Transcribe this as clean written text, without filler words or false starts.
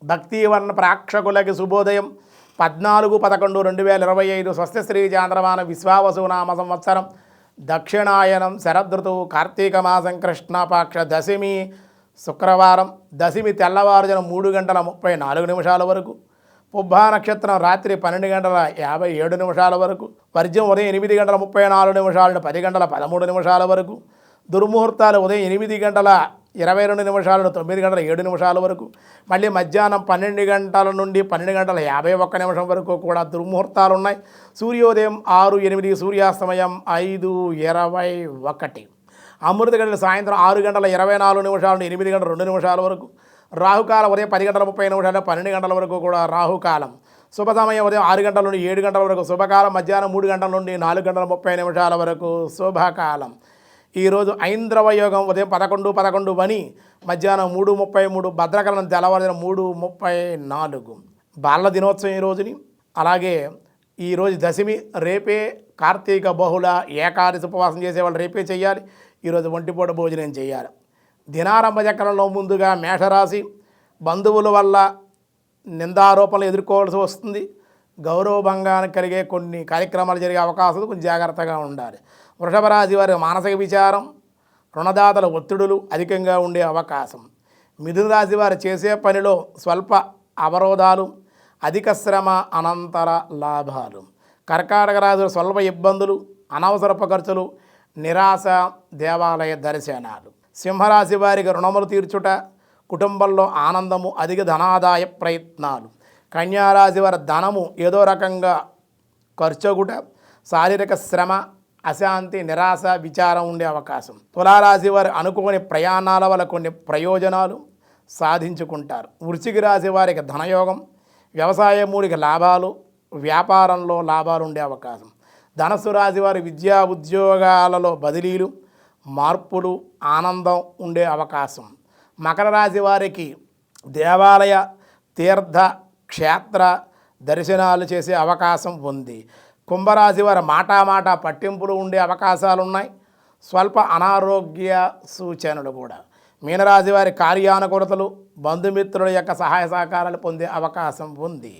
భక్తివర్ణ ప్రేక్షకులకి శుభోదయం 14/11/2025 స్వస్తి చాంద్రమాన విశ్వావసునామ సంవత్సరం దక్షిణాయనం శరదృతువు కార్తీక మాసం కృష్ణపక్ష దశమి శుక్రవారం దశమి తెల్లవారుజామున 3:34 వరకు పుబ్బా నక్షత్రం రాత్రి 12:57 వరకు వర్జ్యం ఉదయం 8:34 నుండి 10:13 వరకు దుర్ముహూర్తాలు ఉదయం 8:22 నుండి 9:07 వరకు మళ్ళీ మధ్యాహ్నం 12 గంటల నుండి 12:51 వరకు కూడా దుర్ముహూర్తాలు ఉన్నాయి. సూర్యోదయం 6:08, సూర్యాస్తమయం 5:21. అమృత గంటలు సాయంత్రం 6:24 నుండి 8:02 వరకు. రాహుకాలం ఉదయం 10:30 నుండి 12 వరకు కూడా రాహుకాలం. శుభ సమయం ఉదయం 6 గంటల నుండి 7 వరకు శుభకాలం. మధ్యాహ్నం 3 గంటల నుండి 4:30 వరకు శుభకాలం. ఈరోజు ఐంద్రవ యోగం ఉదయం 11:11 వని మధ్యాహ్నం 3:33 భద్రకాలం తెల్లవారుజామున 3:34. బాల దినోత్సవం ఈ రోజుని. అలాగే ఈరోజు దశమి రేపే. కార్తీక బహుళ ఏకాదశి ఉపవాసం చేసేవాళ్ళు రేపే చేయాలి. ఈరోజు ఒంటిపూట భోజనం చేయాలి. దినారంభ చక్రంలో ముందుగా మేషరాశి. బంధువుల వల్ల నిందారోపణలు ఎదుర్కోవాల్సి వస్తుంది. గౌరవభంగానికి కలిగే కొన్ని కార్యక్రమాలు జరిగే అవకాశాలు కొంచెం జాగ్రత్తగా ఉండాలి. వృషభ రాశి వారి మానసిక విచారం, రుణదాతల ఒత్తిడులు అధికంగా ఉండే అవకాశం. మిథున రాశి వారు చేసే పనిలో స్వల్ప అవరోధాలు, అధిక శ్రమ అనంతర లాభాలు. కర్కాటక రాశి స్వల్ప ఇబ్బందులు, అనవసరపు ఖర్చులు, నిరాశ, దేవాలయ దర్శనాలు. సింహరాశి వారికి రుణములు తీర్చుట, కుటుంబంలో ఆనందము, అధిక ధనాదాయ ప్రయత్నాలు. కన్యారాశి వారి ధనము ఏదో రకంగా ఖర్చగుట, శారీరక శ్రమ, అశాంతి, నిరాశ, విచారం ఉండే అవకాశం. తులారాశి వారి అనుకోని ప్రయాణాల వల్ల కొన్ని ప్రయోజనాలు సాధించుకుంటారు. వృశ్చిక రాశి వారికి ధనయోగం, వ్యవసాయమూలిక లాభాలు, వ్యాపారంలో లాభాలు ఉండే అవకాశం. ధనస్సు రాశి వారి విద్యా ఉద్యోగాలలో బదిలీలు, మార్పులు, ఆనందం ఉండే అవకాశం. మకర రాశి వారికి దేవాలయ, తీర్థ, క్షేత్ర దర్శనాలు చేసే అవకాశం ఉంది. కుంభరాశి వారి మాటా పట్టింపులు ఉండే అవకాశాలు ఉన్నాయి. స్వల్ప అనారోగ్య సూచనలు కూడా. మీనరాశి వారి కార్యానుకూలతలు, బంధుమిత్రుల యొక్క సహాయ సహకారాలు పొందే అవకాశం ఉంది.